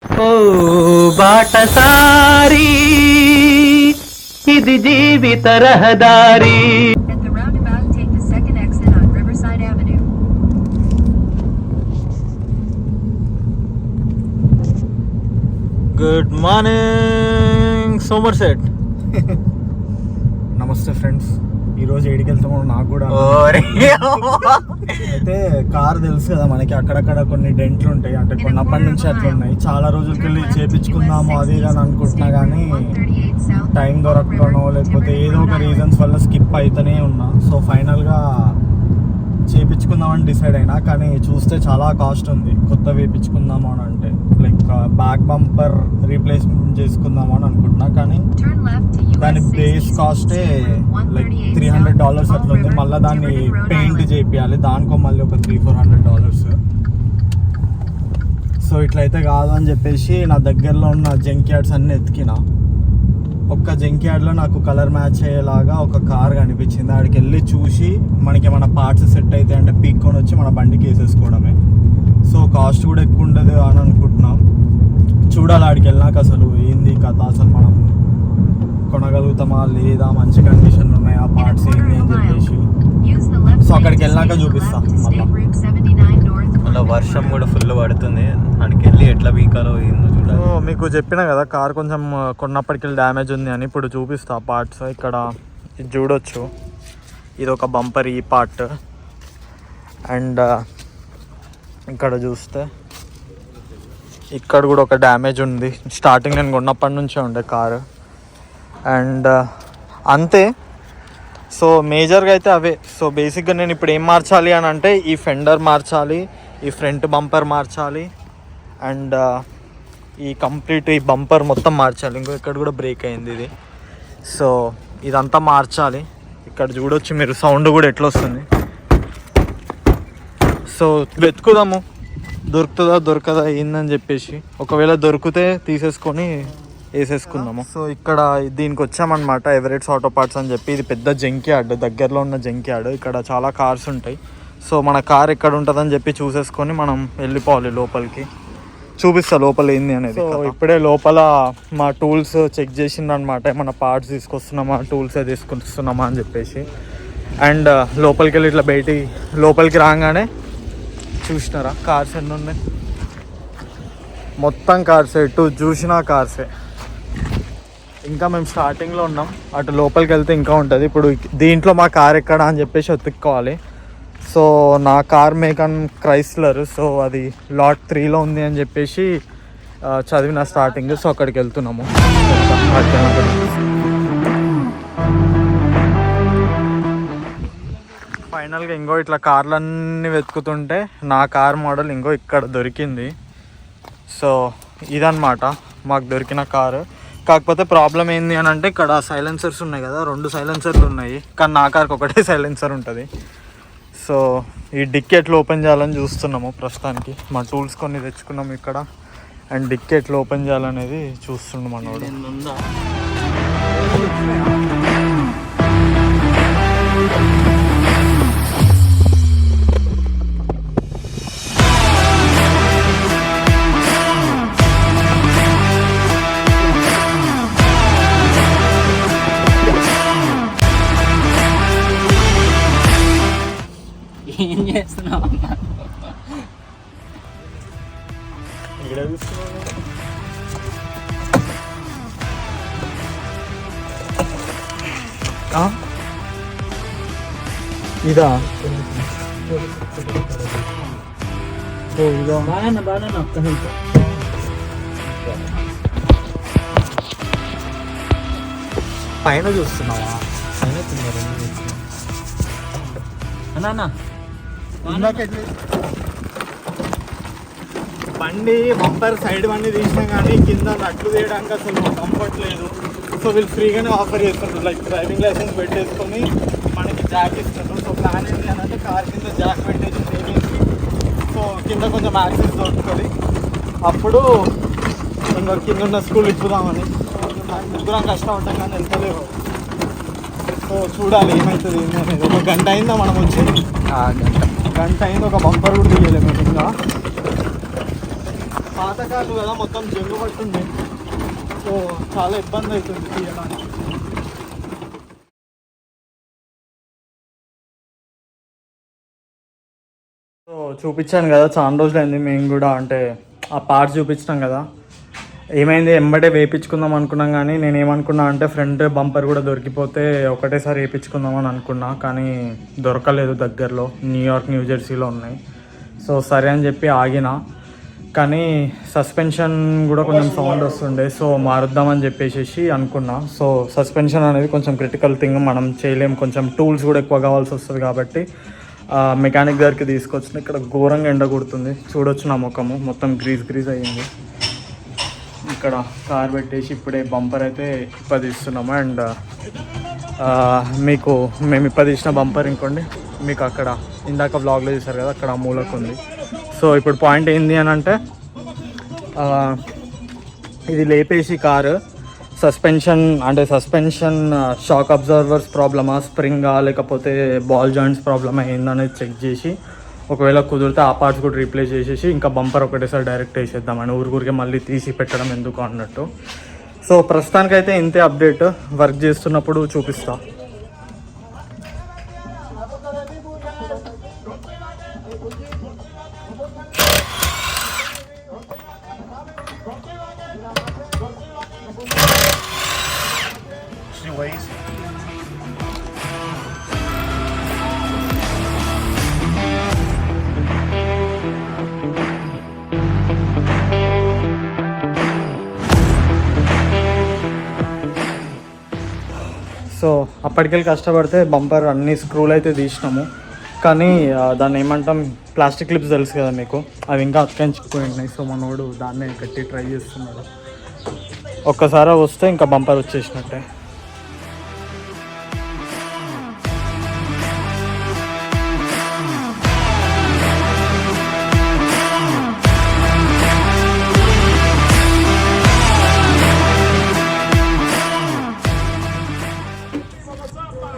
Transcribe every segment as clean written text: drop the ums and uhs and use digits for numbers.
ఓ బాటసారి ఇది జీవిత రహదారి. At the roundabout, take the second exit on Riverside Avenue. Good morning Somerset. నమస్తే friends, ఈరోజు ఏడికి వెళ్తామో నాకు కూడా అయితే కార్ తెలుసు కదా మనకి, అక్కడక్కడ కొన్ని డెంట్లు ఉంటాయి, అంటే కొన్నప్పటి నుంచి అట్లా ఉన్నాయి. చాలా రోజులకి వెళ్ళి చేపించుకుందాము అది అని అనుకుంటున్నా కానీ టైం దొరకనో లేకపోతే ఏదో ఒక రీజన్స్ వల్ల స్కిప్ అవుతూనే ఉన్నా. సో ఫైనల్గా చేపించుకుందామని డిసైడ్ అయినా, కానీ చూస్తే చాలా కాస్ట్ ఉంది. కొత్త వేయించుకుందాము అని అంటే లైక్ బ్యాక్ బంపర్ రీప్లేస్మెంట్ చేసుకుందాము అని అనుకుంటున్నా, కానీ దాని బేస్ కాస్టే లైక్ $300 అట్లా ఉంది. మళ్ళీ దాన్ని పెయింట్ చేయాలి, దానికో మళ్ళీ ఒక $300-400. సో ఇట్లయితే కాదు అని చెప్పేసి నా దగ్గరలో ఉన్న జంక్ యార్డ్స్ అన్నీ ఎతికిన. ఒక్క జంక్ యార్డ్లో నాకు కలర్ మ్యాచ్ అయ్యేలాగా ఒక కార్ కనిపించింది. ఆడికి వెళ్ళి చూసి మనకి ఏమైనా పార్ట్స్ సెట్ అయితే అంటే పీక్కొని వచ్చి మన బండికి వేసేసుకోవడమే. సో కాస్ట్ కూడా ఎక్కువ ఉండదు అని అనుకుంటున్నాం. చూడాలి ఆడికి వెళ్ళినాక అసలు ఏంది కథ, అసలు మనం కొనగలుగుతామా లేదా, మంచి కండిషన్ ఉన్నాయి ఆ పార్ట్స్ ఏంటి అని చెప్పేసి. సో అక్కడికి వెళ్ళినాక చూపిస్తా. మళ్ళీ వర్షం కూడా ఫుల్ పడుతుంది, అక్కడికి వెళ్ళి ఎట్లా బీకాలో ఏందో చూడాలి. మీకు చెప్పినా కదా కార్ కొంచెం కొన్నప్పటికెళ్ళి డ్యామేజ్ ఉంది అని. ఇప్పుడు చూపిస్తా పార్ట్స్. ఇక్కడ ఇది చూడొచ్చు, ఇది ఒక బంపర్ ఈ పార్ట్. అండ్ ఇక్కడ చూస్తే ఇక్కడ కూడా ఒక డ్యామేజ్ ఉంది. స్టార్టింగ్ నేను కొన్నప్పటి నుంచే ఉండే కారు. అండ్ అంతే. సో మేజర్గా అయితే అవే. సో బేసిక్గా నేను ఇప్పుడు ఏం మార్చాలి అని అంటే ఈ ఫెండర్ మార్చాలి, ఈ ఫ్రంట్ బంపర్ మార్చాలి, అండ్ ఈ కంప్లీట్ ఈ బంపర్ మొత్తం మార్చాలి. ఇంకో ఇక్కడ కూడా బ్రేక్ అయింది ఇది. సో ఇదంతా మార్చాలి. ఇక్కడ చూడొచ్చు మీరు, సౌండ్ కూడా ఎట్లా వస్తుంది. సో వెతుకుదాము దొరుకుతుందా దొరకదా ఏందని చెప్పేసి. ఒకవేళ దొరికితే తీసేసుకొని వేసేసుకుందాము. సో ఇక్కడ దీనికి వచ్చామన్నమాట, ఎవరెట్స్ ఆటో పార్ట్స్ అని చెప్పి. ఇది పెద్ద జంక్ యార్డ్, దగ్గరలో ఉన్న జంక్ యార్డ్. ఇక్కడ చాలా కార్స్ ఉంటాయి. సో మన కార్ ఎక్కడ ఉంటుందని చెప్పి చూసేసుకొని మనం వెళ్ళిపోవాలి లోపలికి. చూపిస్తా లోపల ఏంది అనేది. సో ఇప్పుడే లోపల మా టూల్స్ చెక్ చేసిందనమాట, ఏమన్నా పార్ట్స్ తీసుకొస్తున్నామా, టూల్సే తీసుకొస్తున్నామా అని చెప్పేసి. అండ్ లోపలికి వెళ్ళి ఇట్లా లోపలికి రాగానే చూసినారా కార్స్ ఎన్ని ఉన్నాయి. మొత్తం కార్సే, ఇటు చూసినా కార్సే. ఇంకా మేము స్టార్టింగ్లో ఉన్నాం, అటు లోపలికి వెళ్తే ఇంకా ఉంటుంది. ఇప్పుడు దీంట్లో మా కార్ ఎక్కడ అని చెప్పేసి వెతుక్కోవాలి. సో నా కార్ మేకన్ క్రైస్లర్. సో అది లాట్ 3లో ఉంది అని చెప్పేసి చదివిన స్టార్టింగ్. సో అక్కడికి వెళ్తున్నాము. ఫైనల్గా ఇంకో ఇట్లా కార్లన్నీ వెతుకుతుంటే నా కార్ మోడల్ ఇంకో ఇక్కడ దొరికింది. సో ఇదన్నమాట మాకు దొరికిన కారు. కాకపోతే ప్రాబ్లం ఏంది అని అంటే ఇక్కడ సైలెన్సర్స్ ఉన్నాయి కదా, 2 సైలెన్సర్లు ఉన్నాయి, కానీ నా కార్కి ఒకటే సైలెన్సర్ ఉంటుంది. సో ఈ డిక్కీ ఎట్లా ఓపెన్ చేయాలని చూస్తున్నాము ప్రస్తుతానికి. మా టూల్స్ కొన్ని తెచ్చుకున్నాము ఇక్కడ. అండ్ డిక్కీ ఎట్లా ఓపెన్ చేయాలనేది చూస్తున్నాం మనోడు. ఏం చేస్తున్నావు? ఇదా పైన చూస్తున్నావా? బండి బంపర్ సైడ్ బండి తీసినా కానీ కింద నట్లు తీయడానికి అసలు కంఫర్ట్ లేదు. సో వీళ్ళు ఫ్రీగానే ఆఫర్ చేస్తున్నారు, లైక్ డ్రైవింగ్ లైసెన్స్ పెట్టేసుకొని మనకి జాక్ ఇస్తున్నారు. సో ప్లాన్ ఏంటి అని అంటే కార్ కింద జాక్ పెట్టేసి సేవింగ్స్, సో కింద కొంచెం యాక్సెస్ దొరుకుతుంది. అప్పుడు ఇంకా కింద ఉన్న స్కూల్ ఇప్పుదామని. ముగ్గురం కష్టం ఉంటాం కానీ వెళ్తలేవు. సో చూడాలి ఏమవుతుంది ఏంటి అనేది. ఒక గంట అయిందా మనం వచ్చి? గంట అయింది, ఒక బంపర్ కూడా తీయలేము ఇంకా. పాత కార్లు కదా మొత్తం జంగు పట్టుంది, సో చాలా ఇబ్బంది అవుతుంది తీయడానికి. సో చూపించాను కదా, చాలా రోజులు అయింది మేము కూడా అంటే ఆ పార్ట్స్ చూపించినాం కదా. ఏమైంది ఎంబడే వేయించుకుందాం అనుకున్నాం, కానీ నేను ఏమనుకున్నా అంటే ఫ్రంట్ బంపర్ కూడా దొరికిపోతే ఒకటేసారి వేయించుకుందామని అనుకున్నా, కానీ దొరకలేదు దగ్గరలో. న్యూయార్క్, న్యూజెర్సీలో ఉన్నాయి. సో సరే అని చెప్పి ఆగిన, కానీ సస్పెన్షన్ కూడా కొంచెం సౌండ్ వస్తుండే, సో మారుద్దామని చెప్పేసి అనుకున్నా. సో సస్పెన్షన్ అనేది కొంచెం క్రిటికల్ థింగ్, మనం చేయలేం, కొంచెం టూల్స్ కూడా ఎక్కువ కావాల్సి వస్తుంది కాబట్టి మెకానిక్ దగ్గరికి తీసుకొచ్చిన. ఇక్కడ ఘోరంగా ఎండ కొడుతుంది, చూడొచ్చు నా ముఖము మొత్తం గ్రీజ్ అయ్యింది. ఇక్కడ కార్ పెట్టేసి ఇప్పుడే బంపర్ అయితే ఇప్పదీస్తున్నాము. అండ్ మీకు మేము ఇప్పదీసిన బంపర్ ఇంకోండి మీకు అక్కడ ఇందాక వ్లాగ్లో చూసారు కదా, అక్కడ మూలకు ఉంది. సో ఇప్పుడు పాయింట్ ఏంది అని అంటే, ఇది లేపేసి కారు సస్పెన్షన్ షాక్ అబ్జర్వర్స్ ప్రాబ్లమా, స్ప్రింగా, లేకపోతే బాల్ జాయింట్స్ ప్రాబ్లమా ఏందనేది చెక్ చేసి, ఒకవేళ కుదిరితే ఆ పార్ట్స్ కూడా రీప్లేస్ చేసేసి ఇంకా బంపర్ ఒకటేసారి డైరెక్ట్ వేసేద్దామని, ఊరికే మళ్ళీ తీసి పెట్టడం ఎందుకు అన్నట్టు. సో ప్రస్తుతానికైతే ఇంతే అప్డేట్, వర్క్ చేస్తున్నప్పుడు చూపిస్తా. సో అప్పటికెళ్ళి కష్టపడితే బంపర్ అన్ని స్క్రూలు అయితే తీసినాము, కానీ దాన్ని ఏమంటాం, ప్లాస్టిక్ క్లిప్స్ తెలుసు కదా మీకు, అవి ఇంకా అతికించుకుపోయినాయి. సో మనోడు దాన్ని కట్టి ట్రై చేస్తున్నాడు. ఒక్కసారి వస్తే ఇంకా bumper వచ్చేసినట్టే.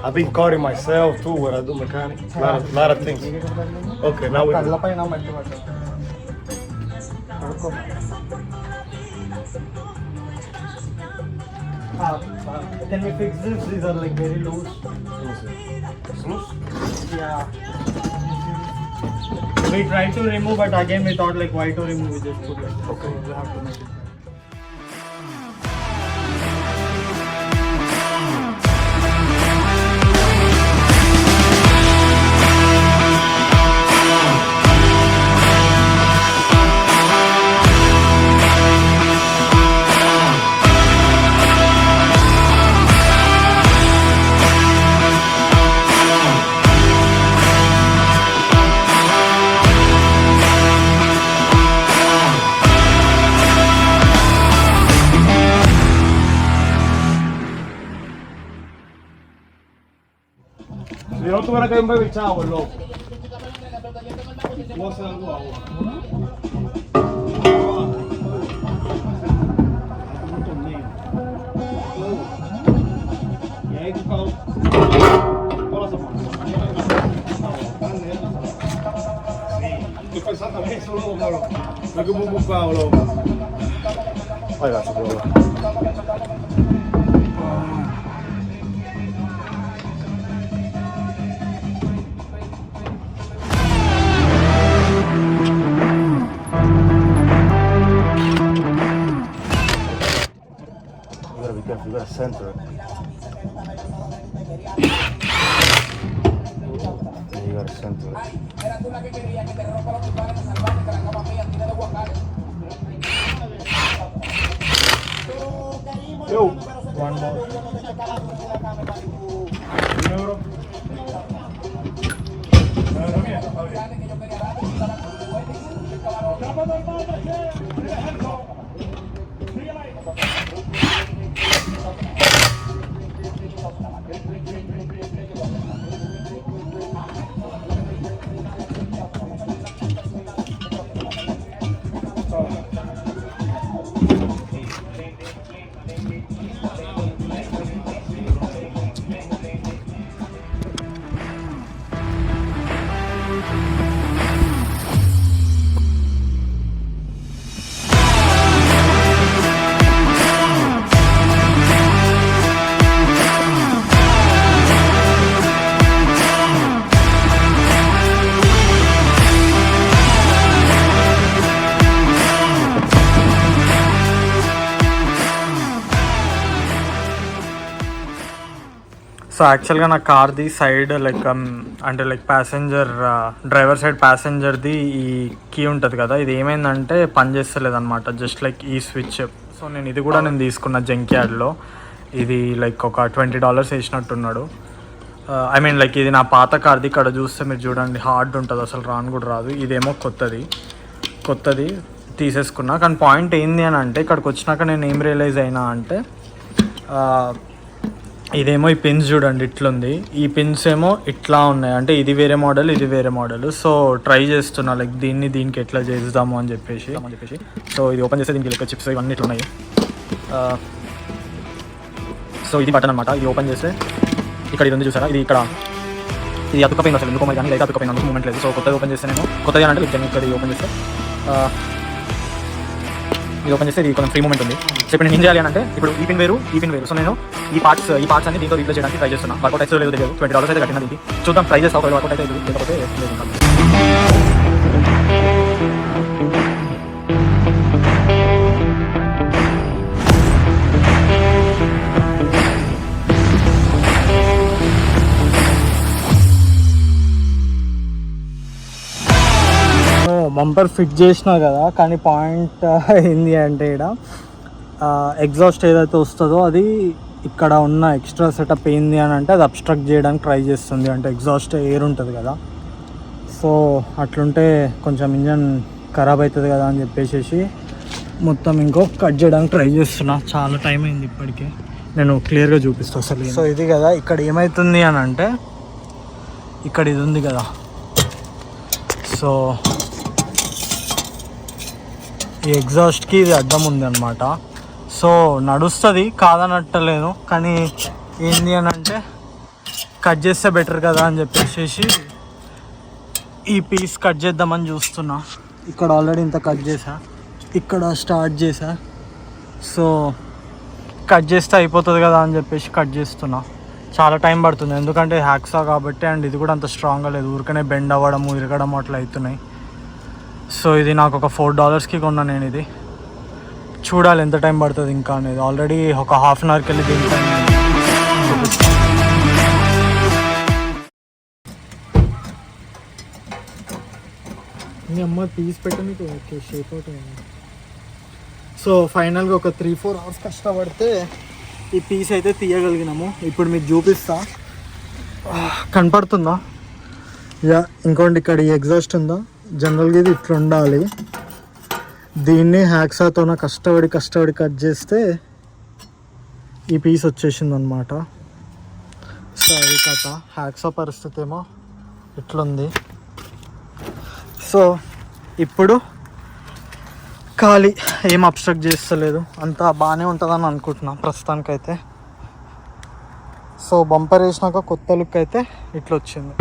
I've been cutting myself too when I do mechanic. Lot of things. Okay, now we can. కళ్ళపైన మట్టి పడ్డది. Can we fix this? These are like very loose. Loose? Yeah. We tried to remove, but again we thought like why to remove? We just put like okay. So we have to make it. Si no tuviera que beber chavo, el loco. ¿Cómo se da tu agua? Y ahí buscado todas las zapatas. Sí, estoy pensando también eso, loco, pero no es que hemos buscado, loco. Ay, gracias, bro. You gotta center it. Yeah, you gotta center it. Yo, one more. So యాక్చువల్గా నా కార్ది side like అంటే like passenger driver side ప్యాసింజర్ది ఈ key ఉంటుంది కదా, ఇది ఏమైందంటే పనిచేస్తలేదు అనమాట, just like ఈ స్విచ్. సో నేను ఇది కూడా నేను తీసుకున్న జంక్యార్డ్లో. ఇది లైక్ ఒక $20 వేసినట్టున్నాడు. ఐ మీన్ లైక్ ఇది నా పాత కార్ది. ఇక్కడ చూస్తే మీరు చూడండి హార్డ్ ఉంటుంది, అసలు రాను కూడా రాదు. ఇదేమో కొత్తది తీసేసుకున్నా. కానీ పాయింట్ ఏంది అని అంటే ఇక్కడికి వచ్చినాక నేను ఏం రియలైజ్ అయినా అంటే ఇదేమో ఈ పిన్స్ చూడండి ఇట్లుంది, ఈ పిన్స్ ఏమో ఇట్లా ఉన్నాయి. అంటే ఇది వేరే మోడల్, ఇది వేరే మోడల్. సో ట్రై చేస్తున్నా లైక్ దీనికి ఎట్లా చేద్దాము అని చెప్పేసి. సో ఇది ఓపెన్ చేస్తే దీనికి లెక్క చిప్స్ ఇవన్నీ ఇట్లా ఉన్నాయి. సో ఇది బటన్ అనమాట. ఇది ఓపెన్ చేస్తే ఇక్కడ ఇది ఉంది చూసారా, ఇది అతుకపోయింది అసలు ఎందుకో మరి, కానీ అయితే అతుకపోయింది అందుకు మూమెంట్ లేదు. సో కొత్తది ఓపెన్ చేస్తే నేను కొత్తది అంటే ఇక్కడ ఓపెన్ చేస్తే ఇది ఓపెన్ చేస్తే ఇది కొంచెం ఫ్రీ మూమెంట్ ఉంది. సో ఇప్పుడు నేను ఏం చేయాలి అంటే ఇప్పుడు ఈ పిన్ వేరు. సో నేను ఈ పార్ట్స్ అన్ని దీంతో రీప్లేస్ చేయడానికి ట్రై చేస్తున్నా. వర్కౌట్ అయితే లేదు తెలియదు. $20 అయితే కట్టినది. ఇది చూద్దాం, ట్రై చేస్తా. ఒకవేళ వర్కౌట్ అయితే లేకపోతే లేదు. బంపర్ ఫిట్ చేసినా కదా, కానీ పాయింట్ ఏంది అంటే ఇక్కడ ఎగ్జాస్ట్ ఏదైతే వస్తుందో అది ఇక్కడ ఉన్న ఎక్స్ట్రా సెటప్ ఏంది అని అంటే అది అబ్స్ట్రక్ట్ చేయడానికి ట్రై చేస్తుంది. అంటే ఎగ్జాస్ట్ ఎయిర్ ఉంటుంది కదా, సో అట్లుంటే కొంచెం ఇంజన్ ఖరాబ్ అవుతుంది కదా అని చెప్పేసి మొత్తం ఇంకో కట్ చేయడానికి ట్రై చేస్తున్నా. చాలా టైం అయింది ఇప్పటికే, నేను క్లియర్గా చూపిస్తాను అసలు. సో ఇది కదా, ఇక్కడ ఏమవుతుంది అని అంటే ఇక్కడ ఇది ఉంది కదా, సో ఈ ఎగ్జాస్ట్కి ఇది అడ్డం ఉంది అనమాట. సో నడుస్తుంది కాదనట్టలేదు, కానీ ఏంది అని అంటే కట్ చేస్తే బెటర్ కదా అని చెప్పేసి ఈ పీస్ కట్ చేద్దామని చూస్తున్నా. ఇక్కడ ఆల్రెడీ ఇంత కట్ చేసా, ఇక్కడ స్టార్ట్ చేసా. సో కట్ చేస్తే అయిపోతుంది కదా అని చెప్పేసి కట్ చేస్తున్నా. చాలా టైం పడుతుంది ఎందుకంటే హ్యాక్సా కాబట్టి, అండ్ ఇది కూడా అంత స్ట్రాంగ్గా లేదు, ఊరికనే బెండ్ అవ్వడము ఇరగడం అట్లా అవుతున్నాయి. సో ఇది నాకు ఒక $4కి కొన్నా నేను. ఇది చూడాలి ఎంత టైం పడుతుంది ఇంకా అనేది. ఆల్రెడీ ఒక ½ అన్ అవర్కి వెళ్ళి దీనికి మీ అమ్మ పీస్ పెట్టడానికి ఓకే షేప్ అవుట్ అయింది. సో ఫైనల్గా ఒక 3-4 అవర్స్ కష్టపడితే ఈ పీస్ అయితే తీయగలిగినాము. ఇప్పుడు మీకు చూపిస్తా, కనపడుతుందా? యా, ఇంకోటి ఇక్కడ ఈ ఎగ్జాస్ట్ ఉందా, జనరల్గా ఇది ఇట్లా ఉండాలి. దీన్ని హ్యాక్సాతోన కష్టపడి కట్ చేస్తే ఈ పీస్ వచ్చేసింది అనమాట. సో అది కథ. హ్యాక్సా పరిస్థితి ఏమో ఇట్లుంది. సో ఇప్పుడు ఖాళీ, ఏం అబ్స్ట్రక్ట్ చేస్తలేదు, అంతా బాగానే ఉంటుందని అనుకుంటున్నా ప్రస్తుతానికైతే. సో బంపర్ వేసినాక కొత్త లుక్ అయితే ఇట్లా వచ్చింది.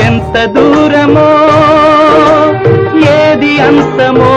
ఎంత దూరమో ఏది అంతమో